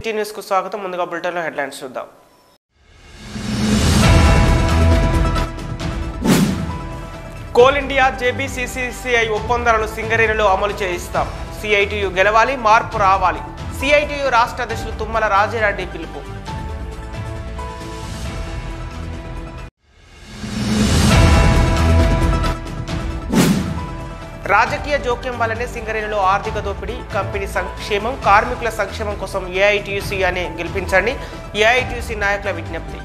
City news కు స్వాగతం. ముందుగా బులెటిన్లో హెడ్లైన్స్ చూద్దాం. కోల్ ఇండియా జేబీసీసీఐ ఒప్పందాలను సింగరేణిలో అమలు చేయిస్తాం. సిఐటియు గెలవాలి, మార్పు రావాలి. సిఐటియు రాష్ట్ర అధ్యక్షులు తుమ్మల రాజిరెడ్డి పిలుపు. రాజకీయ జోక్యం వల్లనే సింగరేణిలో ఆర్థిక దోపిడీ, కంపెనీ సంక్షేమం, కార్మికుల సంక్షేమం కోసం ఏఐటియుసి అనే గెలిపించండి. ఏఐటియుసి నాయకుల విజ్ఞప్తి.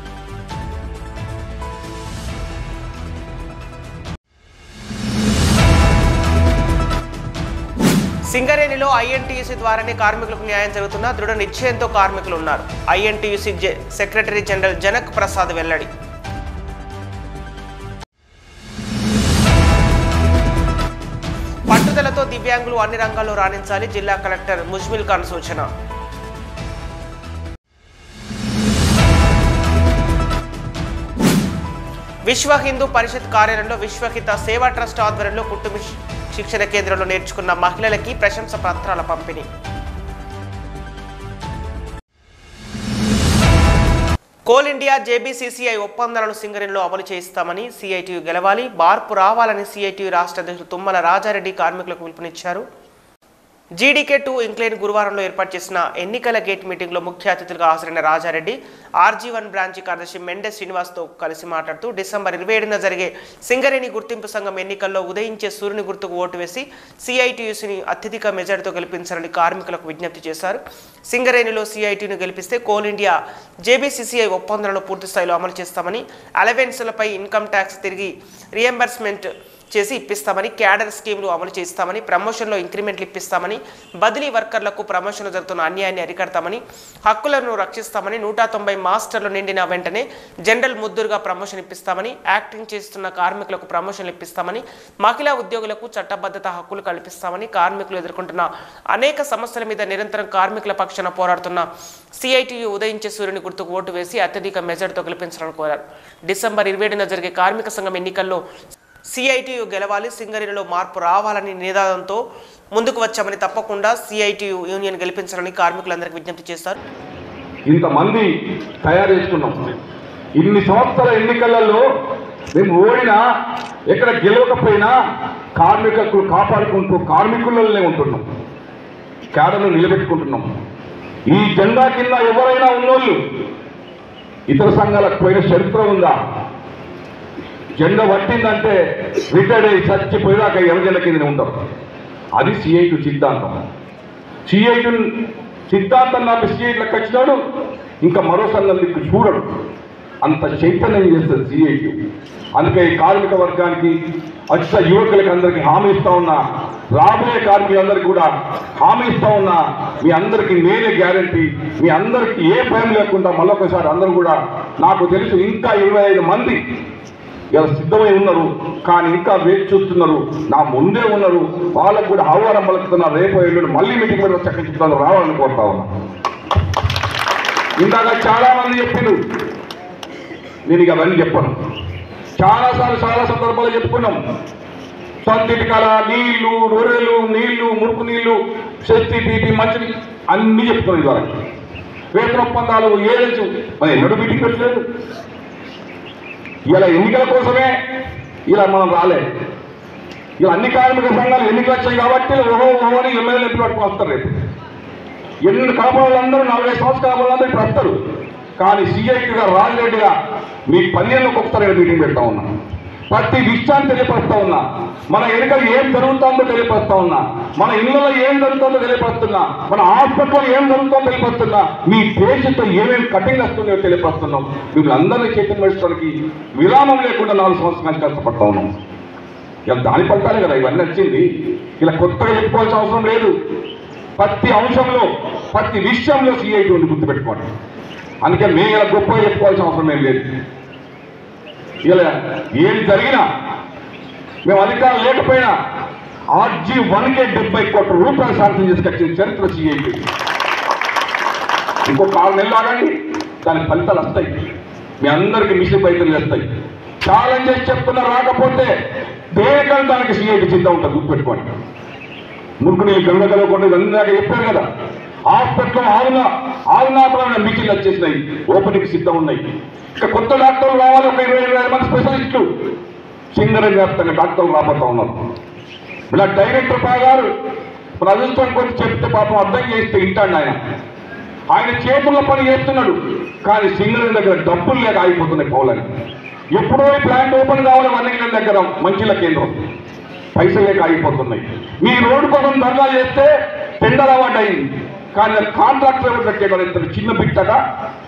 సింగరేణిలో ఐఎన్టీయూసీ ద్వారానే కార్మికులకు న్యాయం జరుగుతున్న దృఢ నిశ్చయంతో కార్మికులు ఉన్నారు. INTUC secretary general Janak Prasad వెల్లడి. పట్టుదలతో దివ్యాంగులు అన్ని రంగాల్లో రాణించాలి. జిల్లా కలెక్టర్ ముజ్మిల్ ఖాన్ సూచన. విశ్వ హిందూ పరిషత్ కార్యాలయంలో విశ్వహిత సేవా ట్రస్ట్ ఆధ్వర్యంలో కుటుంబ శిక్షణ కేంద్రంలో నేర్చుకున్న మహిళలకి ప్రశంస పత్రాల పంపిణీ. కోల్ ఇండియా జేబీసీసీఐ ఒప్పందాలను సింగరేణిలో అమలు చేయిస్తామని, సిఐటియు గెలవాలి, మార్పు రావాలని సిఐటియు రాష్ట్ర అధ్యక్షులు తుమ్మల రాజారెడ్డి కార్మికులకు పిలుపునిచ్చారు. జీడీకే2 ఇంక్లైన్ గురువారంలో ఏర్పాటు చేసిన ఎన్నికల గేట్ మీటింగ్లో ముఖ్య అతిథులుగా హాజరైన రాజారెడ్డి ఆర్జీ1 బ్రాంచి కార్యదర్శి మెండెస్ శ్రీనివాస్తో కలిసి మాట్లాడుతూ డిసెంబర్ 27న జరిగే సింగరేణి గుర్తింపు సంఘం ఎన్నికల్లో ఉదయించే సూర్యుని గుర్తుకు ఓటు వేసి సిఐటియుసిని అత్యధిక మెజార్టీతో గెలిపించాలని కార్మికులకు విజ్ఞప్తి చేశారు. సింగరేణిలో సిఐటియును గెలిపిస్తే కోల్ ఇండియా జేబీసీసీఐ ఒప్పందాలను పూర్తి స్థాయిలో అమలు చేస్తామని, అలవెన్స్లపై ఇన్కమ్ ట్యాక్స్ తిరిగి రియంబర్స్మెంట్ చేసి ఇప్పిస్తామని, క్యాడర్ స్కీమ్లు అమలు చేస్తామని, ప్రమోషన్లో ఇంక్రిమెంట్లు ఇప్పిస్తామని, బదిలీ వర్కర్లకు ప్రమోషన్లు జరుగుతున్న అన్యాయాన్ని అరికడతామని, హక్కులను రక్షిస్తామని, 190 మాస్టర్లు నిండిన వెంటనే జనరల్ ముద్దురుగా ప్రమోషన్ ఇప్పిస్తామని, యాక్టింగ్ చేస్తున్న కార్మికులకు ప్రమోషన్లు ఇప్పిస్తామని, మహిళా ఉద్యోగులకు చట్టబద్ధత హక్కులు కల్పిస్తామని, కార్మికులు ఎదుర్కొంటున్న అనేక సమస్యల మీద నిరంతరం కార్మికుల పక్షాన పోరాడుతున్న సిఐటియు ఉదయించే సూర్యుని గుర్తుకు ఓటు వేసి అత్యధిక మెజార్టీతో గెలిపించాలని కోరారు. డిసెంబర్ 27న జరిగే కార్మిక సంఘం ఎన్నికల్లో సిఐటియు గెలవాలి, సింగరేణిలో మార్పు రావాలని నినాదంతో ముందుకు వచ్చామని, తప్పకుండా సిఐటియు యూనియన్ గెలిపించాలని కార్మికులందరికీ విజ్ఞప్తి చేశారు. ఇంతమంది తయారు చేసుకున్నాం. ఇన్ని సంవత్సరాల ఎన్నికలలో మేము ఓడినా, ఎక్కడ గెలవకపోయినా కార్మికులు కాపాడుకుంటూ కార్మికులనే ఉంటున్నాం, క్యాడర్ను నిలబెట్టుకుంటున్నాం. ఈ జెండా కింద ఎవరైనా ఉన్నోళ్ళు ఇతర సంఘాలకు పోయిన చరిత్ర ఉందా? జెండా పట్టిందంటే రిటైర్డ్ అయ్యి చచ్చిపోయేదాకా ఎర్రజెండ కింద ఉంటాం. అది సిఐటి సిద్ధాంతం. సిఐటి సిద్ధాంతం నాకు సిఐట్లకు వచ్చినాడు, ఇంకా మరో సంఘం దిక్కు చూడడు. అంత చైతన్యం చేస్తుంది సిఐటి. అందుకే ఈ కార్మిక వర్గానికి వచ్చిన యువకులకి అందరికీ హామీ ఇస్తా ఉన్నా, రాబోయే కార్మికులందరికీ కూడా హామీ ఇస్తా ఉన్నా, మీ అందరికీ నేనే గ్యారంటీ, మీ అందరికీ ఏ భయం లేకుండా మళ్ళొకసారి అందరూ కూడా నాకు తెలుసు ఇంకా 25 మంది ఇలా సిద్ధమై ఉన్నారు, కానీ ఇంకా వేచి చూస్తున్నారు, నా ముందే ఉన్నారు, వాళ్ళకు కూడా ఆహ్వానం పలుకుతున్నారు. రేపు ఎల్లుండి మళ్ళీ మీటింగ్ మీద చక్కని చెప్తాను, రావాలని కోరుతా ఉన్నా. ఇందాక చాలా మంది చెప్పిండ్రు, నేను ఇక అవన్నీ చెప్పాను. చాలాసార్లు చాలా సందర్భాలు చెప్పుకున్నాం. సొంతిటికల నీళ్లు, రొర్రెలు నీళ్లు, మురుకు నీళ్లు, శక్తి పీపీ మంచి అన్నీ చెప్తున్నాం. ఇవాళ వేతన ఒప్పందాలు ఏజెన్సీ మరి ఎన్నడూ మీటింగ్ పెట్టలేదు. ఇలా ఎన్నికల కోసమే ఇలా మనం రాలేదు. ఇలా అన్ని కార్మిక సంఘాలు ఎన్నికలు వచ్చాయి కాబట్టి ఓహోని ఎమ్మెల్యేలు ఎంపీ పట్టుకుని వస్తారు. రేపు ఎన్ని కాపాడాలందరూ 45 సంవత్సరాల కాపాడాలందరూ ఇప్పుడు వస్తారు. కానీ సిఐటిగా రాజిరెడ్డిగా మీ 10 ఏళ్ళకి ఒకసారి మీటింగ్ పెడతా ఉన్నా, ప్రతి విషయాన్ని తెలియపరుస్తా ఉన్నా, మన ఎన్నికలు ఏం జరుగుతుందో తెలియపరుస్తా ఉన్నా, మన ఇళ్లలో ఏం జరుగుతుందో తెలియపరుస్తున్నా, మన హాస్పిటల్లో ఏం జరుగుతుందో తెలియపరుస్తున్నా, మీ పేషెంట్తో ఏమేమి కటింగ్ వస్తుందో తెలియపరుస్తున్నాం. మిమ్మల్ని అందరినీ చైతన్యపరచడానికి విరామం లేకుండా 4 సంవత్సరాలు కష్టపడతా ఉన్నాం. ఇలా దాని ఫలితాలే కదా ఇవన్నీ వచ్చింది. ఇలా కొత్తగా చెప్పుకోవాల్సిన అవసరం లేదు. ప్రతి అంశంలో ప్రతి విషయంలో సిఐటి ఉంది, గుర్తుపెట్టుకోండి. అందుకే మేము ఇలా గొప్పగా చెప్పుకోవాల్సిన అవసరం ఏం లేదు. ఇలా ఏం జరిగినా మేము అధికారం లేకపోయినా RG1కే 70 కోట్ల రూపాయలు శాంక్షన్ చేసుకొచ్చిన చరిత్ర సిఐటి. ఇంకొక 6 నెలలు ఆగండి, దాని ఫలితాలు వస్తాయి. మీ అందరికీ మిషన్ పైసలు వస్తాయి. ఛాలెంజ్ చేసి చెప్తున్నా, రాకపోతే దేనికని దానికి సిఐటి సిద్ధం ఉంటుంది, గుర్తుపెట్టుకోండి. మురుకు నీళ్ళు గంగ కలవకుండా ఇందాక చెప్పారు కదా, హాస్పిటల్లో ఆరునాపరమైన మీటింగ్లు వచ్చేసినాయి, ఓపెనింగ్ సిద్ధం ఉన్నాయి. ఇక కొత్త డాక్టర్లు రావాలి, ఒక 20-25 మంది స్పెషలిస్టులు సింగరేణి వ్యాప్తంగా డాక్టర్లు రాబోతా ఉన్నారు. ఇలా డైరెక్టర్ గారు మన అదృష్టం కొంచెం చెప్తే పాపం అర్థం చేస్తే వింటాడు. ఆయన చేతుల్లో పని చేస్తున్నాడు, కానీ సింగరేణి దగ్గర డబ్బులు లేక ఆగిపోతున్నాయి పౌలని. ఎప్పుడో ఈ ప్లాంట్ ఓపెన్ కావాలి వన్నగిరి దగ్గర మంచిల కేంద్రం, పైసలు లేక ఆగిపోతున్నాయి. మీ రోడ్డు కోసం ధర్నా చేస్తే టెండర్ అవార్డు అయింది, కానీ కాంట్రాక్టర్ ఎవరు కట్టేవారు చిన్న బిట్టగా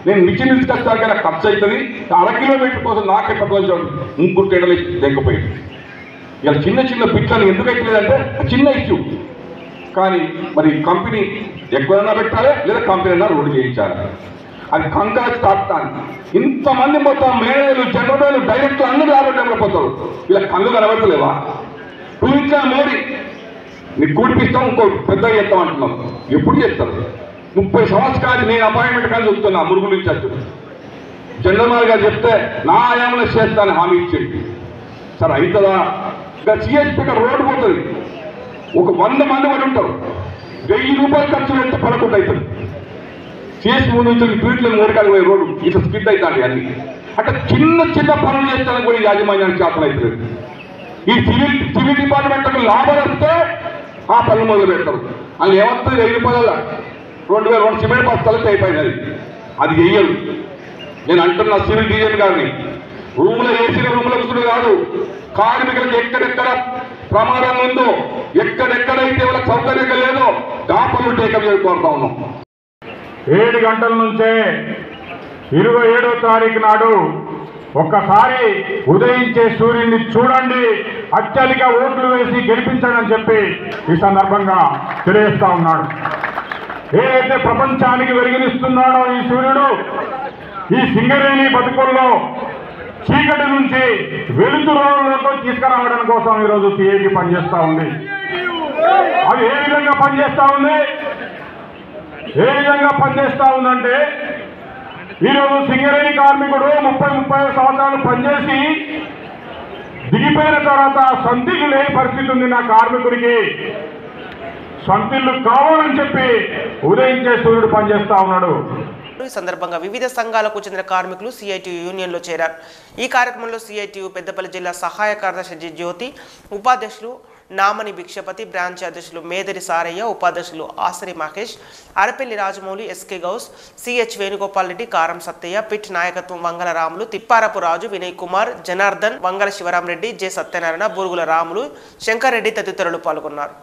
నేను మిషన్ తీసుకొస్తాను కానీ ఖర్చు అవుతుంది, 1/2 కిలోమీటర్ కోసం నాకే ప్రపంచం 3 టెండర్లు లేకపోయింది. ఇలా చిన్న చిన్న బిట్లను ఎందుకు అయితలేదంటే చిన్న ఇష్యూ, కానీ మరి కంపెనీ ఎక్కువైనా పెట్టాలి లేదా కంపెనీ అయినా రోడ్డు చేయించాలి. అది కంకాజ్ తాకుతాను. ఇంతమంది మొత్తం మేనేజర్లు, జనరల్ డైరెక్టర్లు అందరూ ఆరోగ్యంలో పోతారు. ఇలా కళ్ళు కనబడతలేవా? టూరిస్ట్గా మోడీ మీకు కూడిపిస్తాం, ఇంకో పెద్దగా చేస్తాం అంటున్నాం. ఎప్పుడు చేస్తారు? 30 సంవత్సరాలు నేను అపాయింట్మెంట్ కానీ చెప్తున్నా. మురుగులు ఇచ్చారు జనరల్ గారు చెప్తే నా ఆయామంలో చేస్తాను హామీ ఇచ్చేది. సరే అవుతుందా? ఇంకా సిఎస్పీ రోడ్డు పోతుంది, ఒక 100 మంది పడి ఉంటారు, 1000 రూపాయలు ఖర్చు పెడితే 11 అవుతుంది. సిఎస్పీ ముందు నుంచి ట్వీట్లు 3 పోయే రోడ్డు ఇట్లా స్కిడ్ అవుతాయి అన్ని. అంటే చిన్న చిన్న పనులు చేస్తానికి కూడా యాజమాన్యానికి చేతలు అవుతుంది. ఈ సివిల్ డిపార్ట్మెంట్కి లాభం వస్తే ఆ పనులు మొదలు పెడతారు. అది ఏమవుతుంది? 1000 రూపాయల 2000 సిమెంట్ బస్తాలకి అయిపోయినది. అది వెయ్యరు. నేను అంటున్నా సివిల్ డిజైన్ గారిని, రూములో ఏసీల రూములో కూర్చుని కాదు, కార్మికులకు ఎక్కడెక్కడ ప్రమాదం ఉందో, ఎక్కడెక్కడైతే వాళ్ళకి సౌకర్యంగా లేదో ఆ పనులు టేకప్ చేసుకోరుతా ఉన్నాం. 7 గంటల నుంచే 27వ తారీఖు నాడు ఒక్కసారి ఉదయించే సూర్యుడిని చూడండి, అత్యధిక ఓట్లు వేసి గెలిపించండి అని చెప్పి ఈ సందర్భంగా తెలియజేస్తా ఉన్నాడు. ఏదైతే ప్రపంచానికి వెలుగునిస్తున్నాడో ఈ సూర్యుడు, ఈ సింగరేణి బతుకుల్లో చీకటి నుంచి వెలుతురులోకి తీసుకురావడం కోసం ఈరోజు సిఐటి పనిచేస్తూ ఉంది. అది ఏ విధంగా పనిచేస్తూ ఉంది? ఏ విధంగా పనిచేస్తూ ఉందంటే, ఈరోజు సింగరేణి కార్మికుడు 30-35 సంవత్సరాలు పనిచేసి దిగిపోయిన తర్వాత సొంతిల్లు లేని పరిస్థితి ఉంది. నా కార్మికుడికి సొంతిల్లు కావాలని చెప్పి ఉదయించే సూర్యుడు పనిచేస్తా ఉన్నాడు. ఈ సందర్భంగా వివిధ సంఘాలకు చెందిన కార్మికులు సిఐటియు యూనియన్లో చేరారు. ఈ కార్యక్రమంలో సిఐటియు పెద్దపల్లి జిల్లా సహాయ కార్యదర్శి జ్యోతి, ఉపాధ్యక్షులు నామని భిక్షపతి, బ్రాంచ్ అధ్యక్షులు మేదరి సారయ్య, ఉపాధ్యక్షులు ఆసరి మహేష్, అరపెల్లి రాజమౌళి, ఎస్కే గౌస్, సిహెచ్ వేణుగోపాల్ రెడ్డి, కారం సత్తయ్య, పిట్ నాయకత్వం వంగల రాములు, తిప్పారపు రాజు, వినయ్ కుమార్, జనార్దన్, వంగల శివరామరెడ్డి, జె సత్యనారాయణ, బూరుగుల రాములు, శంకర్ రెడ్డి తదితరులు పాల్గొన్నారు.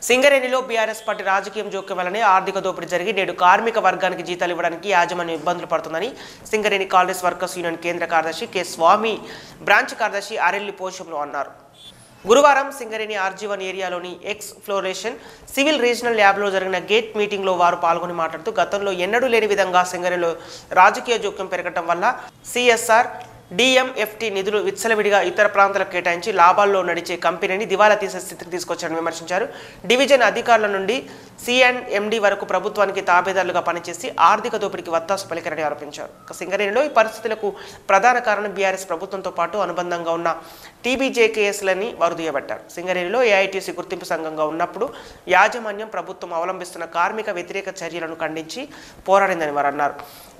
సింగరేణిలో బీఆర్ఎస్ పార్టీ రాజకీయం జోక్యం వల్లనే ఆర్థిక దోపిడీ జరిగి నేడు కార్మిక వర్గానికి జీతాలు ఇవ్వడానికి యాజమాన్యం ఇబ్బందులు పడుతుందని సింగరేణి కాలనీస్ వర్కర్స్ యూనియన్ కేంద్ర కార్యదర్శి కె స్వామి, బ్రాంచ్ కార్యదర్శి అరెల్లి పోషంలో అన్నారు. గురువారం సింగరేణి RG1 ఏరియాలోని ఎక్స్‌ప్లోరేషన్ సివిల్ రీజనల్ ల్యాబ్లో జరిగిన గేట్ మీటింగ్లో వారు పాల్గొని మాట్లాడుతూ గతంలో ఎన్నడూ లేని విధంగా సింగరేణిలో రాజకీయ జోక్యం పెరగడం వల్ల CSR DMFT నిధులు విచ్చలవిడిగా ఇతర ప్రాంతాలకు కేటాయించి లాభాల్లో నడిచే కంపెనీని దివాలా తీసే స్థితికి తీసుకొచ్చారని విమర్శించారు. డివిజన్ అధికారుల నుండి C&MD వరకు ప్రభుత్వానికి తాబేదారులుగా పనిచేసి ఆర్థిక దోపిడీకి వత్తాసు పలికారని ఆరోపించారు. సింగరేణిలో ఈ పరిస్థితులకు ప్రధాన కారణం బీఆర్ఎస్ ప్రభుత్వంతో పాటు అనుబంధంగా ఉన్న TBJKSలని వారు దుయ్యబట్టారు. సింగరేణిలో AITC గుర్తింపు సంఘంగా ఉన్నప్పుడు యాజమాన్యం ప్రభుత్వం అవలంబిస్తున్న కార్మిక వ్యతిరేక చర్యలను ఖండించి పోరాడిందని వారు అన్నారు.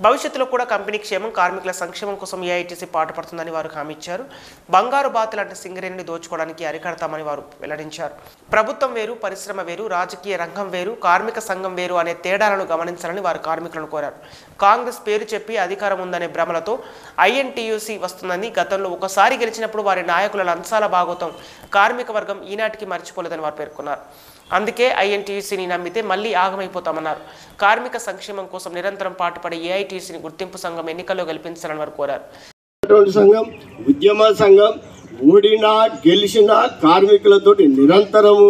భవిష్యత్తులో కూడా కంపెనీ క్షేమం, కార్మికుల సంక్షేమం కోసం AITC పాటుపడుతుందని వారు హామీ ఇచ్చారు. బంగారు బాతు లాంటి సింగరేణిని దోచుకోవడానికి అరికడతామని వారు వెల్లడించారు. ప్రభుత్వం వేరు, పరిశ్రమ వేరు, రాజకీయ రంగం వేరు, కార్మిక సంఘం వేరు అనే తేడాలను గమనించాలని వారు కార్మికులను కోరారు. కాంగ్రెస్ పేరు చెప్పి అధికారం ఉందనే భ్రమలతో INTUC వస్తుందని, గతంలో ఒకసారి గెలిచినప్పుడు వారి నాయకుల లంచాల భాగోతం కార్మిక వర్గం ఈనాటికి మర్చిపోలేదని వారు పేర్కొన్నారు. అందుకే INTUCని నమ్మితే మళ్ళీ ఆగమైపోతామన్నారు. కార్మిక సంక్షేమం కోసం నిరంతరం పాటుపడే AITCని గుర్తింపు సంఘం ఎన్నికల్లో గెలిపించాలని వారు కోరారు. సంఘం, ఉద్యమ సంఘం, ఓడినా గెలిచిన కార్మికులతో నిరంతరము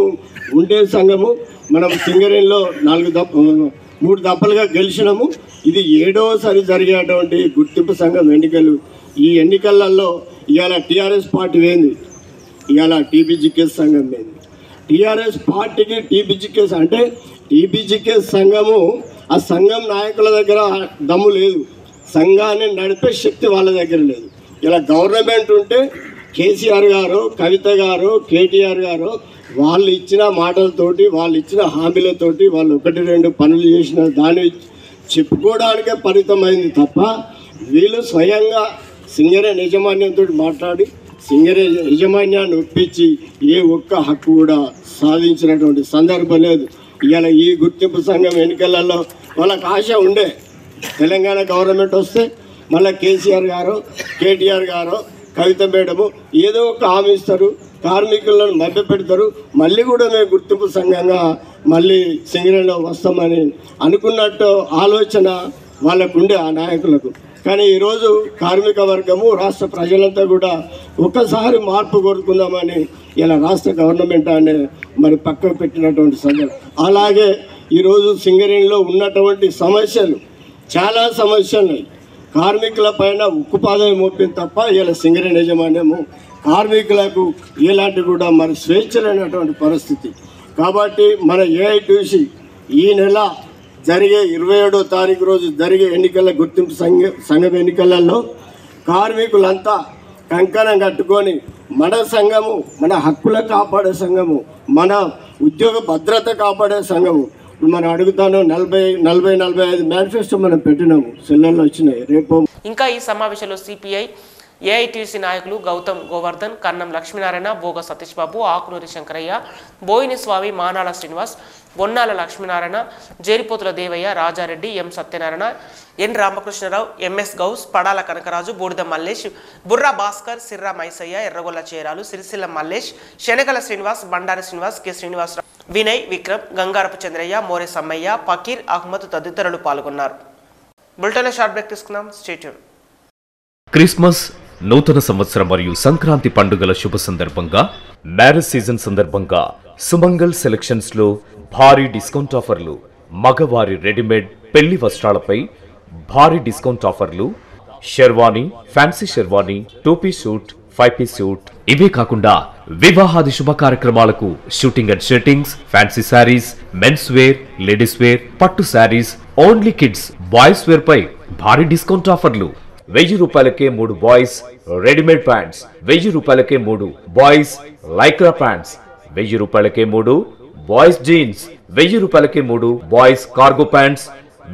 ఉండే సంఘము. మనం సింగరేణిలో 3 దప్పలుగా గెలిచినాము. ఇది 7వసారి జరిగేటువంటి గుర్తింపు సంఘం ఎన్నికలు. ఈ ఎన్నికలలో ఇవాళ TRS పార్టీ ఏంది, ఇవాళ TBJKS సంఘం ఏంది. TRS పార్టీకి TBJKS అంటే TBJKS సంఘము, ఆ సంఘం నాయకుల దగ్గర దమ్ము లేదు, సంఘాన్ని నడిపే శక్తి వాళ్ళ దగ్గర లేదు. ఇలా గవర్నమెంట్ ఉంటే కేసీఆర్ గారు, కవిత గారు, KTR గారు వాళ్ళు ఇచ్చిన మాటలతోటి, వాళ్ళు ఇచ్చిన హామీలతోటి వాళ్ళు 1-2 పనులు చేసిన దాన్ని చెప్పుకోవడానికే పరిమితమైంది తప్ప వీళ్ళు స్వయంగా సింగరేణి యాజమాన్యంతో మాట్లాడి సింగరేణి యాజమాన్యాన్ని ఒప్పించి ఏ ఒక్క హక్కు కూడా సాధించినటువంటి సందర్భం లేదు. ఇవాళ ఈ గుర్తింపు సంఘం ఎన్నికలలో వాళ్ళకి ఆశ ఉండే తెలంగాణ గవర్నమెంట్ వస్తే మళ్ళీ కేసీఆర్ గారు, కేటీఆర్ గారు, కవిత మేడము ఏదో ఒక హామీ ఇస్తారు, కార్మికులను మభ్యపెడతారు, మళ్ళీ కూడా మేము గుర్తింపు సంఘంగా మళ్ళీ సింగరేణిలో వస్తామని అనుకున్నట్టు ఆలోచన వాళ్ళకు ఉండే ఆ నాయకులకు. కానీ ఈరోజు కార్మిక వర్గము రాష్ట్ర ప్రజలంతా కూడా ఒక్కసారి మార్పు కోరుకుందామని ఇలా రాష్ట్ర గవర్నమెంట్ అనే మరి పక్కకు పెట్టినటువంటి సందర్భం. అలాగే ఈరోజు సింగరేణిలో ఉన్నటువంటి సమస్యలు చాలా సమస్యలు కార్మికుల పైన ఉక్కుపాదం మోపింది తప్ప ఇలా సింగరేణి యాజమాన్యము కార్మికులకు ఎలాంటి కూడా మరి స్వేచ్ఛ లేనటువంటి పరిస్థితి. కాబట్టి మన ఏఐటీసీ ఈ నెల జరిగే 27వ తారీఖు రోజు జరిగే ఎన్నికల గుర్తింపు సంఘం ఎన్నికలలో కార్మికులంతా కంకణం కట్టుకొని మన సంఘము, మన హక్కుల కాపాడే సంఘము, మన ఉద్యోగ భద్రత కాపాడే సంఘము మనం అడుగుతాను. 40-45 మేనిఫెస్టో మనం పెట్టినాము, సెల్లల్లో వచ్చినాయి. రేపు ఇంకా ఈ సమావేశంలో సిపిఐ ఏఐటీసీ నాయకులు గౌతమ్ గోవర్ధన్, కన్నం లక్ష్మీనారాయణ, బోగ సతీష్ బాబు, ఆకునూరి శంకరయ్య, బోయిని స్వామి, మానాల శ్రీనివాస్, బొన్నాల లక్ష్మీనారాయణ, జేరిపోతుల దేవయ్య, రాజారెడ్డి, ఎం సత్యనారాయణ, ఎన్ రామకృష్ణరావు, ఎంఎస్ గౌస్, పడాల కనకరాజు, బూడిద మల్లేష్, బుర్రా భాస్కర్, సిర్రా మైసయ్య, ఎర్రగొల్ల చేరాలు, సిరిసిల్ల మల్లేష్, శనగల శ్రీనివాస్, బండారి శ్రీనివాస్, కె శ్రీనివాసరావు, వినయ్, విక్రమ్, గంగారపు చంద్రయ్య, మోరే సమ్మయ్య, ఫకీర్ అహ్మద్ తదితరులు పాల్గొన్నారు. బులెటిన్లో షార్ట్ బ్రేక్ తీసుకుందాం. Stay tune. క్రిస్మస్, నూతన సంవత్సరం మరియు సంక్రాంతి పండుగల శుభ సందర్భంగా మ్యారేజ్ సీజన్ సందర్భంగా సుమంగల్ సెలక్షన్స్ లో భారీ డిస్కౌంట్ ఆఫర్లు. మగవారి రెడీమేడ్ పెళ్లి వస్త్రాలపై భారీ డిస్కౌంట్ ఆఫర్లు. Sherwani, fancy sherwani, 2-piece suit, 5-piece suit. ఇవే కాకుండా వివాహాది శుభ కార్యక్రమాలకు shooting and shirtings, fancy saris, men's wear, ladies wear, పట్టు saris, only kids, boys wear పై భారీ డిస్కౌంట్ ఆఫర్లు. 1000 రూపాయలకే 3 బాయ్స్ రెడీమేడ్ ప్యాంట్స్, 1000 రూపాయలకే 3 బాయ్స్ లైక్రా ప్యాంట్స్, 1000 రూపాయలకే 3 బాయ్స్ జీన్స్, 1000 రూపాయలకే 3 బాయ్స్ కార్గో ప్యాంట్స్,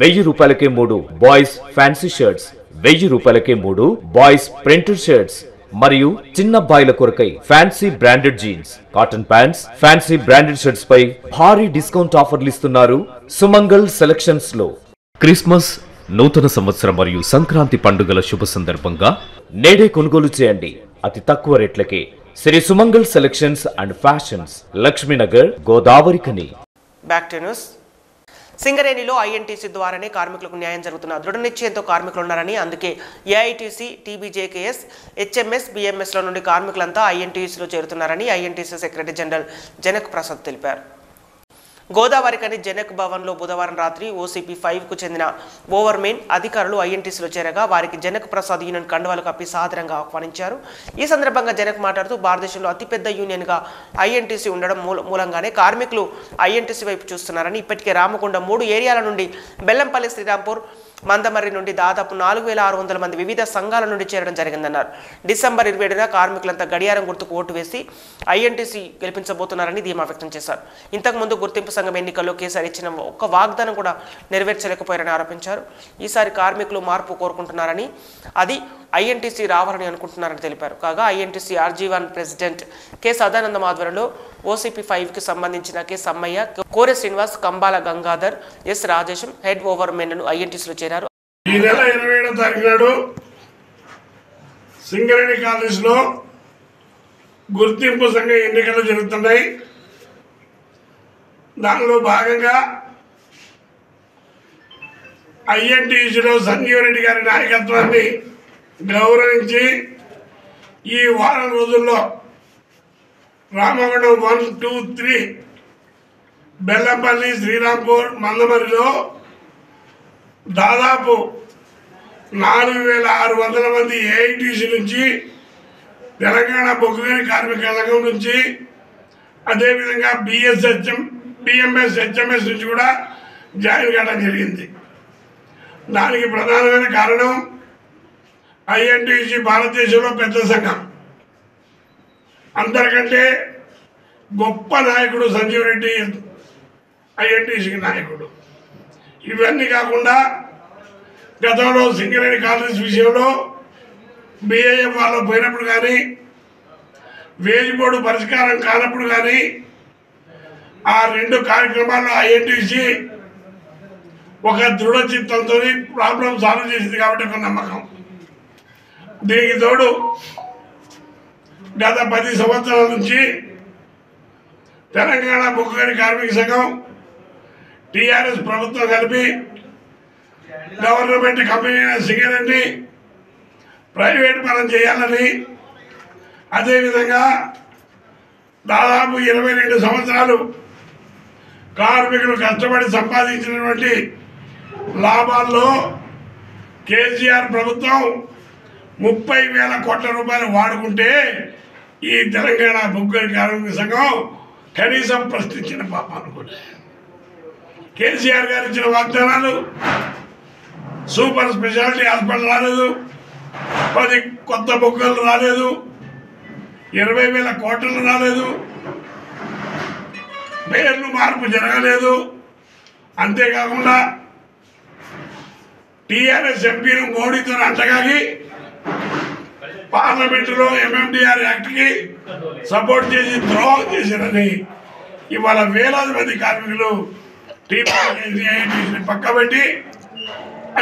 1000 రూపాయలకే 3 బాయ్స్ ఫ్యాన్సీ షర్ట్స్, 1000 రూపాయలకే 3 బాయ్స్ ప్రింటెడ్ షర్ట్స్ మరియు చిన్న అబ్బాయిల కొరకై fancy branded jeans, cotton pants, fancy branded shirts పై భారీ డిస్కౌంట్ ఆఫర్లు ఇస్తున్నారు సుమంగల్ సెలక్షన్స్ లో. క్రిస్మస్, నూతన సంవత్సరం మరియు సంక్రాంతి పండుగల శుభ సందర్భంగా నేడే కొనుగోలు చేయండి అతి తక్కువ రేట్లకే. Shri Sumangal selections and fashions, Lakshminagar, Godavarikhani. Back to news. సింగరేణిలో ఐఎన్టీసీ ద్వారానే కార్మికులకు న్యాయం జరుగుతున్న దృఢ నిశ్చయంతో కార్మికులు ఉన్నారని, అందుకే ఏఐటీసీ, టీబీజేకేఎస్, హెచ్ఎంఎస్, బిఎంఎస్ల నుండి కార్మికులంతా ఐఎన్టీసీలో చేరుతున్నారని ఐఎన్టీసీ సెక్రటరీ జనరల్ జనక్ ప్రసాద్ తెలిపారు. గోదావరికని జనక్ భవన్లో బుధవారం రాత్రి ఓసీపీ 5కు చెందిన ఓవర్మెన్ అధికారులు ఐఎన్టీసీలో చేరగా వారికి జనక్ ప్రసాద్ యూనియన్ కండువాలు కప్పి సాదరంగా ఆహ్వానించారు. ఈ సందర్భంగా జనక్ మాట్లాడుతూ భారతదేశంలో అతిపెద్ద యూనియన్గా ఐఎన్టీసీ ఉండడం మూలంగానే కార్మికులు ఐఎన్టీసీ వైపు చూస్తున్నారని, ఇప్పటికే రామకొండ 3 ఏరియాల నుండి, బెల్లంపల్లి, శ్రీరాంపూర్, మందమర్రి నుండి దాదాపు 4600 మంది వివిధ సంఘాల నుండి చేరడం జరిగిందన్నారు. డిసెంబర్ 27న కార్మికులంతా గడియారం గుర్తుకు ఓటు వేసి ఐఎన్టీసీ గెలిపించబోతున్నారని ధీమా వ్యక్తం చేశారు. ఇంతకుముందు గుర్తింపు సంఘం ఎన్నికల్లో కేసీఆర్ ఇచ్చిన ఒక్క వాగ్దానం కూడా నెరవేర్చలేకపోయారని ఆరోపించారు. ఈసారి కార్మికులు మార్పు కోరుకుంటున్నారని, అది ఐఎన్టీసీ రావాలని అనుకుంటున్నారని తెలిపారు. కాగా INTUC RG1 president K Sadanandam ఆధ్వర్యంలో ఓసీపీ 5కి సంబంధించిన K Sammaiah, Kore Srinivas, Kambala Gangadhar, S Rajesham head over మెన్ను ఐఎన్టీసీలో చేరారు. ఈ నెల 27వ తారీఖు నాడు సింగరేణి కాలేజీలో గుర్తింపు సంఘ ఎన్నికలు జరుగుతున్నాయి. దానిలో భాగంగా ఐఎన్టీసీలో సంజీవ్ రెడ్డి గారి నాయకత్వాన్ని గౌరవించి ఈ వారం రోజుల్లో రామగుండం 1, 2, 3, బెల్లంపల్లి, శ్రీరాంపూర్, మందమరిలో దాదాపు 4600 మంది ఏఐటీసీ నుంచి, తెలంగాణ బొగ్గుగని కార్మిక సంఘం నుంచి, అదేవిధంగా బిఎంఎస్, హెచ్ఎంఎస్ నుంచి కూడా జాయిన్ కావడం జరిగింది. దానికి ప్రధానమైన కారణం ఐఎన్టీసీ భారతదేశంలో పెద్ద సంఘం. అందరికంటే గొప్ప నాయకుడు సంజీవ్ రెడ్డి ఐఎన్టీసీ నాయకుడు. ఇవన్నీ కాకుండా గతంలో సింగరేణి కాలేజ్ విషయంలో బిఏఎఫ్ వాళ్ళు పోయినప్పుడు కానీ వేజ్ బోర్డు పరిష్కారం కానప్పుడు కానీ ఆ 2 కార్యక్రమాల్లో ఐఎన్టీసీ ఒక దృఢ చిత్తంతో ప్రాబ్లం సాల్వ్ చేసింది కాబట్టి ఒక నమ్మకం. దీనికి తోడు గత 10 సంవత్సరాల నుంచి తెలంగాణ బొగ్గు గని కార్మిక సంఘం టీఆర్ఎస్ ప్రభుత్వం కలిపి గవర్నమెంట్ కంపెనీ సింగరేణిని ప్రైవేట్ పరం చేయాలని, అదేవిధంగా దాదాపు 22 సంవత్సరాలు కార్మికులు కష్టపడి సంపాదించినటువంటి లాభాల్లో కేసీఆర్ ప్రభుత్వం 30,000 కోట్ల రూపాయలు వాడుకుంటే ఈ తెలంగాణ బొగ్గు గని కార్మిక సంఘం కనీసం ప్రశ్నించిన పాపాలు కూడా. కేసీఆర్ గారు ఇచ్చిన వాగ్దానాలు సూపర్ స్పెషాలిటీ హాస్పిటల్ రాలేదు, 10 కొత్త బొగ్గలు రాలేదు, 20,000 కోట్లు రాలేదు, పేర్లు మార్పు జరగలేదు. అంతేకాకుండా టీఆర్ఎస్ ఎంపీలు మోడీతో అంటగాగి పార్లమెంటులో ఎంఎండిఆర్ యాక్ట్కి సపోర్ట్ చేసి ద్రోహం చేశారని ఇవాళ వేలాది మంది కార్మికులు ఐఎన్టీసీని పక్కబెట్టి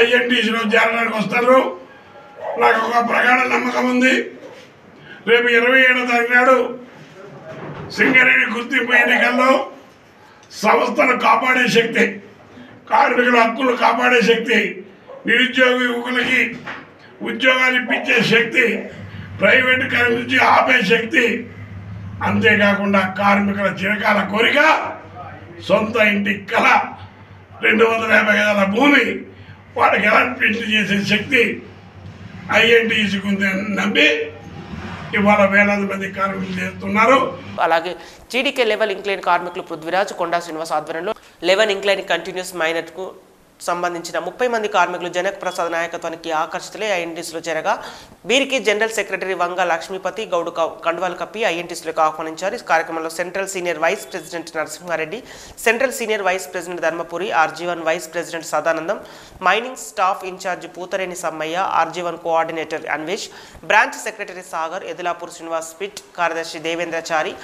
ఐఎన్టీసీలో చేరడానికి వస్తారు. నాకు ఒక ప్రగాఢ నమ్మకం ఉంది, రేపు 27వ తారీఖు నాడు సింగరేణి గుర్తింపు ఎన్నికల్లో సంస్థను కాపాడే శక్తి, కార్మికుల హక్కులు కాపాడే శక్తి, నిరుద్యోగ యువకులకి ఉద్యోగాలు ఇప్పించే శక్తి, ప్రైవేటు కార్మికుల నుంచి ఆపే శక్తి, అంతేకాకుండా కార్మికుల చిరకాల కోరిక సొంత ఇంటి కళ 250 గజాల భూమి వాళ్ళకి అలాట్మెంట్ చేసే శక్తి ఐఎన్టీసీకి ఉందని నమ్మి ఇవాళ వేలాది మంది కార్మికులు చేస్తున్నారు. అలాగే జీడీకే లెవెల్ ఇంక్లైన్ కార్మికులు పృథ్వీరాజ్, కొండా శ్రీనివాస్ ఆధ్వర్యంలో 11 ఇంక్లైన్ కంటిన్యూస్ మైనర్కు సంబంధించిన 30 మంది కార్మికులు జనక్ ప్రసాద్ నాయకత్వానికి ఆకర్షితులై ఐఎన్టీసీలో చేరగా వీరికి జనరల్ సెక్రటరీ వంగ లక్ష్మీపతి గౌడ్ కండువాలు కప్పి ఐఎన్టీసీలకు ఆహ్వానించారు. ఈ కార్యక్రమంలో central senior vice president Narasimha Reddy, central senior vice president Dharmapuri, RG one vice president Sadanandam, mining staff incharge Poothareni Sammaiah, RG one coordinator Anvesh, branch secretary Sagar, Edilapur Srinivas pit, కార్యదర్శి దేవేంద్రచారి,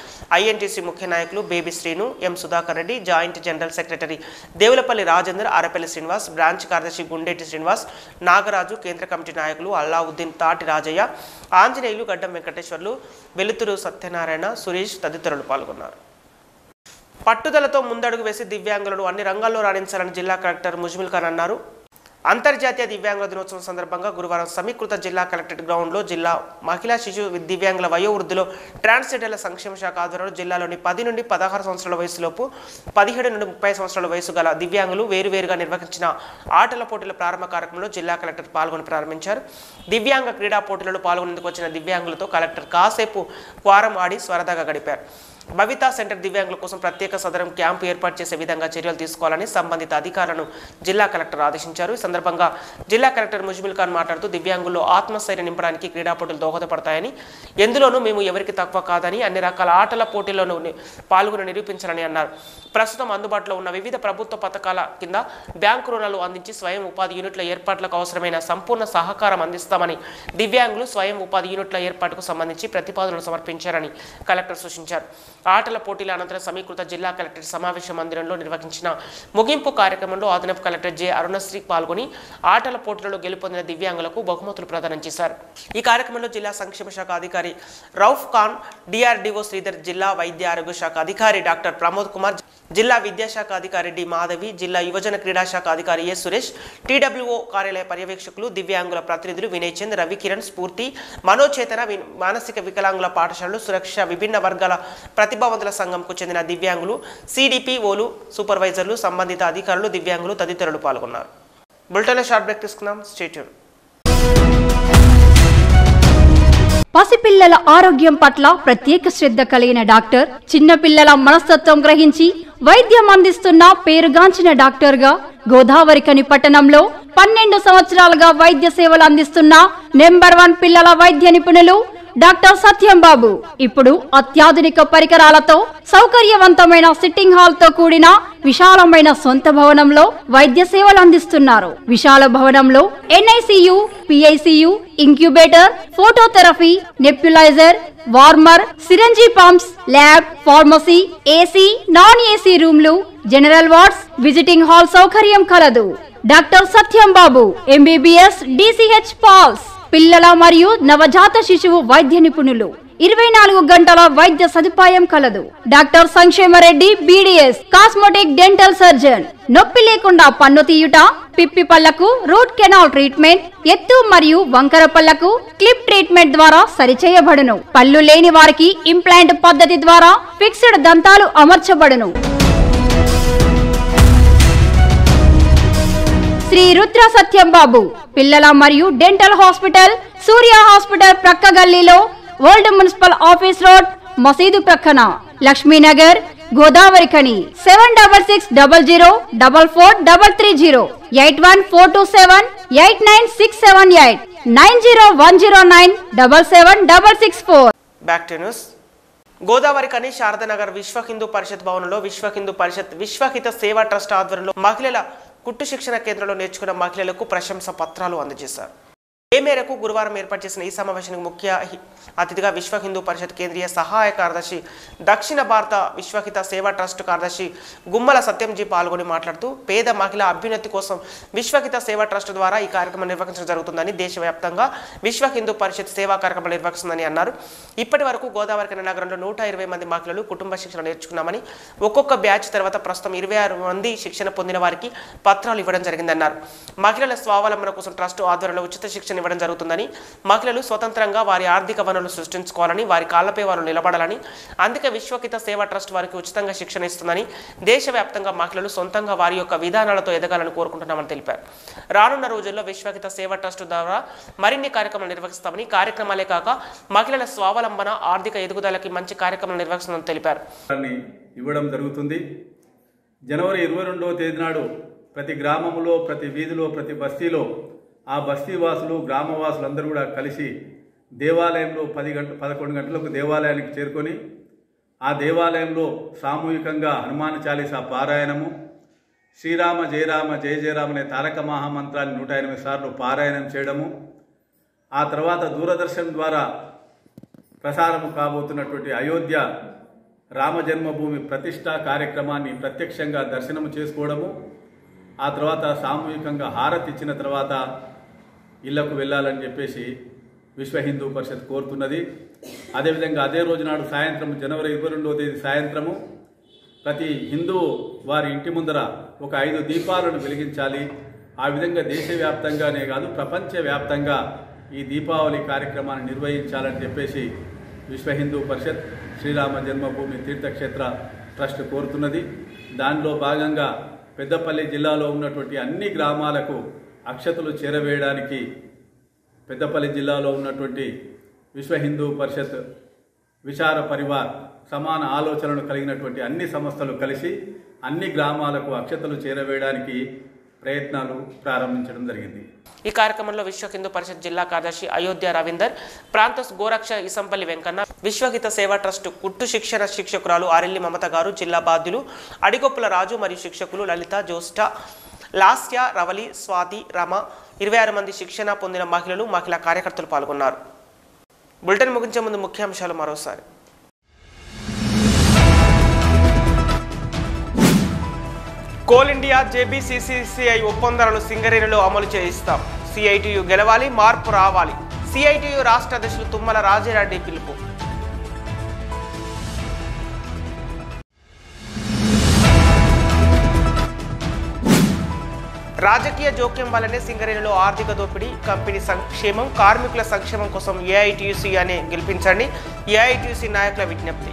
ఐఎన్టీసీ ముఖ్య నాయకులు baby Srinu, M Sudhakar Reddy, joint general secretary Devulapalli Rajender, Arapalli Srinivas, branch కార్యదర్శి గుండేటి శ్రీనివాస్, నాగరాజు, కేంద్ర కమిటీ నాయకులు అల్లావుద్దీన్, తాటి రాజయ్య, ఆంజనేయులు, గడ్డం వెంకటేశ్వర్లు, వెలుతురు సత్యనారాయణ, సురేష్ తదితరులు పాల్గొన్నారు. పట్టుదలతో ముందడుగు వేసి దివ్యాంగులను అన్ని రంగాల్లో రాణించాలని జిల్లా కలెక్టర్ ముజ్మిల్ ఖాన్ అన్నారు. అంతర్జాతీయ దివ్యాంగుల దినోత్సవం సందర్భంగా గురువారం సమీకృత జిల్లా కలెక్టరేట్ గ్రౌండ్లో జిల్లా మహిళా శిశు దివ్యాంగుల వయోవృద్ధులు ట్రాన్స్జెండర్ల సంక్షేమ శాఖ ఆధ్వర్యంలో జిల్లాలోని 10 నుండి 16 సంవత్సరాల వయసులోపు 17 నుండి 30 సంవత్సరాల వయసు గల దివ్యాంగులు వేరువేరుగా నిర్వహించిన ఆటల పోటీల ప్రారంభ కార్యక్రమంలో జిల్లా కలెక్టర్ పాల్గొని ప్రారంభించారు. దివ్యాంగ క్రీడా పోటీలలో పాల్గొనేందుకు వచ్చిన దివ్యాంగులతో కలెక్టర్ కాసేపు క్వారం ఆడి సరదాగా గడిపారు. భవితా సెంటర్ దివ్యాంగుల కోసం ప్రత్యేక సదరం క్యాంపు ఏర్పాటు చేసే విధంగా చర్యలు తీసుకోవాలని సంబంధిత అధికారులను జిల్లా కలెక్టర్ ఆదేశించారు. ఈ సందర్భంగా జిల్లా కలెక్టర్ ముజ్మిల్ ఖాన్ మాట్లాడుతూ దివ్యాంగుల్లో ఆత్మస్థైర్యం నింపడానికి క్రీడా పోటీలు దోహదపడతాయని, ఎందులోనూ మేము ఎవరికి తక్కువ కాదని, అన్ని రకాల ఆటల పోటీల్లోనూ పాల్గొని నిరూపించాలని అన్నారు. ప్రస్తుతం అందుబాటులో ఉన్న వివిధ ప్రభుత్వ పథకాల కింద బ్యాంకు రుణాలు అందించి స్వయం ఉపాధి యూనిట్ల ఏర్పాట్లకు అవసరమైన సంపూర్ణ సహకారం అందిస్తామని, దివ్యాంగులు స్వయం ఉపాధి యూనిట్ల ఏర్పాటుకు సంబంధించి ప్రతిపాదనలు సమర్పించారని కలెక్టర్ సూచించారు. ఆటల పోటీల అనంతరం సమీకృత జిల్లా కలెక్టర్ సమావేశ మందిరంలో నిర్వహించిన ముగింపు కార్యక్రమంలో అదనపు కలెక్టర్ జె అరుణశ్రీ పాల్గొని ఆటల పోటీలలో గెలుపొందిన దివ్యాంగులకు బహుమతులు ప్రదానం చేశారు. ఈ కార్యక్రమంలో జిల్లా సంక్షేమ శాఖ అధికారి రౌఫ్ ఖాన్, డిఆర్డీఓ శ్రీధర్, జిల్లా వైద్య ఆరోగ్య శాఖ అధికారి డాక్టర్ ప్రమోద్ కుమార్, జిల్లా విద్యాశాఖ అధికారి డి మాధవి, జిల్లా యువజన క్రీడా శాఖ అధికారి ఎస్ సురేష్, టీడబ్ల్యూఓ కార్యాలయ పర్యవేక్షకులు, దివ్యాంగుల ప్రతినిధులు వినయ్ చంద్, రవికిరణ్, స్ఫూర్తి, మనోచేతన, మానసిక వికలాంగుల పాఠశాలలు, సురక్ష, విభిన్న వర్గాల ప్రతిభావంతుల సంఘంకు చెందిన దివ్యాంగులు, సిడిపిఓలు, సూపర్వైజర్లు, సంబంధిత అధికారులు, దివ్యాంగులు తదితరులు పాల్గొన్నారు. బులెటిన్లో షార్ట్ బ్రేక్ తీసుకున్నాం. Stay tune. పసిపిల్లల ఆరోగ్యం పట్ల ప్రత్యేక శ్రద్ధ కలిగిన డాక్టర్, చిన్నపిల్లల మనస్తత్వం గ్రహించి వైద్యం అందిస్తున్న పేరుగాంచిన డాక్టర్గా గోదావరిఖని పట్టణంలో 12 సంవత్సరాలుగా వైద్య సేవలు అందిస్తున్న నెంబర్ 1 పిల్లల వైద్య నిపుణులు డాక్టర్ సత్యం బాబు ఇప్పుడు అత్యాధునిక పరికరాలతో సౌకర్యవంతమైన సిట్టింగ్ హాల్ తో కూడిన విశాలమైన సొంత భవనంలో వైద్య సేవలు అందిస్తున్నారు. విశాల భవనంలో NICU, PICU, incubator, phototherapy, nebuliser, warmer, సిరంజీ pumps, lab, pharmacy, AC, non AC రూమ్లు, జనరల్ వార్డ్స్, విజిటింగ్ హాల్ సౌకర్యం కలదు. డాక్టర్ సత్యం బాబు MBBS, DCH పాల్స్, పిల్లల మరియు నవజాత శిశువు వైద్య నిపుణులు. 24 గంటల వైద్య సదుపాయం కలదు. Doctor Sankshema Reddy BDS, cosmetic dental surgeon. నొప్పి లేకుండా పన్ను తీయుట, పిప్పి పళ్లకు రూట్ కెనాల్ ట్రీట్మెంట్, ఎత్తు మరియు వంకర పళ్లకు క్లిప్ ట్రీట్మెంట్ ద్వారా సరిచేయబడును. పళ్ళు లేని వారికి ఇంప్లాంట్ పద్ధతి ద్వారా ఫిక్స్డ్ దంతాలు అమర్చబడును. శ్రీ రుద్ర సత్యం బాబు పిల్లల మరియు డెంటల్ హాస్పిటల్, సూర్య హాస్పిటల్ ప్రక్క గల్లీలో, ఓల్డ్ మున్సిపల్ ఆఫీస్ రోడ్, మసీదు ప్రక్కన, లక్ష్మీనగర్, గోదావరి కని. 7660044330 8142789678 9010977664. Back to news. గోదావరి కని శారదానగర్ విశ్వ హిందూ పరిషత్ భవనంలో విశ్వ హిందూ పరిషత్ విశ్వహిత సేవా ట్రస్ట్ ఆధ్వర్యంలో మహిళల కుట్టు శిక్షణ కేంద్రంలో నేర్చుకున్న మహిళలకు ప్రశంస పత్రాలు అందజేశారు. ఈ మేరకు గురువారం ఏర్పాటు చేసిన ఈ సమావేశానికి ముఖ్య అతిథిగా విశ్వ హిందూ పరిషత్ కేంద్రీయ సహాయ కార్యదర్శి, దక్షిణ భారత విశ్వహిత సేవా ట్రస్ట్ కార్యదర్శి గుమ్మల సత్యంజీ పాల్గొని మాట్లాడుతూ, పేద మహిళ అభ్యున్నతి కోసం విశ్వహిత సేవా ట్రస్ట్ ద్వారా ఈ కార్యక్రమం నిర్వహించడం జరుగుతుందని, దేశవ్యాప్తంగా విశ్వ హిందూ పరిషత్ సేవా కార్యక్రమాలు నిర్వహిస్తుందని అన్నారు. ఇప్పటి వరకు గోదావరి కని నగరంలో 120 మంది మహిళలు కుటుంబ శిక్షణ నేర్చుకున్నామని, ఒక్కొక్క బ్యాచ్ తర్వాత ప్రస్తుతం 26 మంది శిక్షణ పొందిన వారికి పత్రాలు ఇవ్వడం జరిగిందన్నారు. మహిళల స్వావలంబన కోసం ట్రస్ట్ ఆధ్వర్యంలో ఉచిత శిక్షణ ఇవ్వడం జరుగుతుందని, మహిళలు స్వతంత్రంగా వారి ఆర్థిక వనరులు సృష్టించుకోవాలని, వారి కాళ్లపై వారు నిలబడాలని, అందుకే విశ్వహిత సేవా ట్రస్ట్ వారికి ఉచితంగా శిక్షణ ఇస్తుందని, దేశవ్యాప్తంగా మహిళలు సొంతంగా వారి యొక్క విధానాలతో ఎదగాలని కోరుకుంటున్నామని తెలిపారు. రానున్న రోజుల్లో విశ్వహిత సేవా ట్రస్ట్ ద్వారా మరిన్ని కార్యక్రమాలు నిర్వహిస్తామని, కార్యక్రమాలే కాక మహిళల స్వావలంబన, ఆర్థిక ఎదుగుదలకి మంచి కార్యక్రమాలు నిర్వహిస్తుందని తెలిపారు. ఇవ్వడం జరుగుతుంది. జనవరి 22వ తేదీ నాడు ప్రతి గ్రామంలో, ప్రతి వీధిలో, ప్రతి బస్తీలో ఆ బస్తీవాసులు, గ్రామవాసులందరూ కూడా కలిసి దేవాలయంలో 11 గంటలకు దేవాలయానికి చేరుకొని ఆ దేవాలయంలో సామూహికంగా హనుమాన్ చాలీసా పారాయణము, శ్రీరామ జయరామ జయ జయరామ అనే తారక మహామంత్రాన్ని 108 సార్లు పారాయణం చేయడము, ఆ తర్వాత దూరదర్శన్ ద్వారా ప్రసారము కాబోతున్నటువంటి అయోధ్య రామ జన్మభూమి ప్రతిష్ఠా కార్యక్రమాన్ని ప్రత్యక్షంగా దర్శనము చేసుకోవడము, ఆ తర్వాత సామూహికంగా హారతి ఇచ్చిన తర్వాత ఇళ్లకు వెళ్ళాలని చెప్పేసి విశ్వ హిందూ పరిషత్ కోరుతున్నది. అదేవిధంగా అదే రోజు నాడు సాయంత్రం జనవరి 22వ తేదీ సాయంత్రము ప్రతి హిందూ వారి ఇంటి ముందర ఒక 5 దీపాలను వెలిగించాలి. ఆ విధంగా దేశవ్యాప్తంగానే కాదు ప్రపంచవ్యాప్తంగా ఈ దీపావళి కార్యక్రమాన్ని నిర్వహించాలని చెప్పేసి విశ్వ హిందూ పరిషత్ శ్రీరామ జన్మభూమి తీర్థక్షేత్ర ట్రస్ట్ కోరుతున్నది. దానిలో భాగంగా పెద్దపల్లి జిల్లాలో ఉన్నటువంటి అన్ని గ్రామాలకు అక్షతలు చేరవేయడానికి పెద్దపల్లి జిల్లాలో ఉన్నటువంటి విశ్వ హిందూ పరిషత్, విచార పరివార్ సమాన ఆలోచనలు కలిగినటువంటి అన్ని సంస్థలు కలిసి అన్ని గ్రామాలకు అక్షతలు చేరవేయడానికి ప్రయత్నాలు ప్రారంభించడం జరిగింది. ఈ కార్యక్రమంలో విశ్వ హిందూ పరిషత్ జిల్లా కార్యదర్శి అయోధ్య రవీందర్, ప్రాంతస్ గోరక్ష ఇసంపల్లి వెంకన్న, విశ్వహిత సేవా ట్రస్ట్ కుట్టు శిక్షణ శిక్షకురాలు ఆరెల్లి మమత గారు, జిల్లా బాధ్యులు అడిగొప్పుల రాజు మరియు శిక్షకులు లలిత, జ్యోష్ఠ, లాస్య, రవలి, స్వాతి, రమ, 26 మంది శిక్షణ పొందిన మహిళలు, మహిళా కార్యకర్తలు పాల్గొన్నారు. బులెటిన్ ముగించే ముందు ముఖ్యాంశాలు మరోసారి. కోల్ ఇండియా JBCCI ఒప్పందాలను సింగరేణిలో అమలు చేయిస్తాం. CITU గెలవాలి, మార్పు రావాలి. CITU రాష్ట్ర అధ్యక్షులు తుమ్మల రాజారెడ్డి పిలుపు. రాజకీయ జోక్యం వల్లనే సింగరేణిలో ఆర్థిక దోపిడీ, కంపెనీ సంక్షేమం, కార్మికుల సంక్షేమం కోసం AITUC అనే గెలిపించండి. AITUC నాయకుల విజ్ఞప్తి.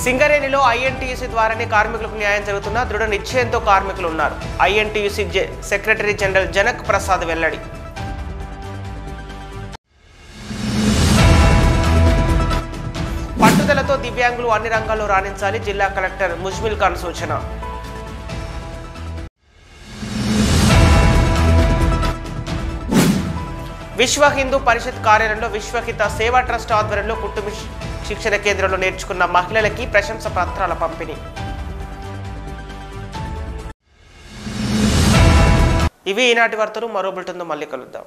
సింగరేణిలో INTUC ద్వారానే కార్మికులకు న్యాయం జరుగుతున్న దృఢ నిశ్చయంతో కార్మికులు ఉన్నారు. INTUC secretary general Janak Prasad వెల్లడి. పట్టుదలతో దివ్యాంగులు అన్ని రంగాల్లో రాణించాలి. జిల్లా కలెక్టర్ ముజ్మిల్ ఖాన్ సూచన. విశ్వ హిందూ పరిషత్ కార్యాలయంలో విశ్వహిత సేవా ట్రస్ట్ ఆధ్వర్యంలో కుటుంబ శిక్షణ కేంద్రంలో నేర్చుకున్న మహిళలకి ప్రశంస పత్రాల పంపిణీ. ఇవి ఈనాటి వార్తలు. మరో బులెటిన్తో మళ్ళీ కలుద్దాం.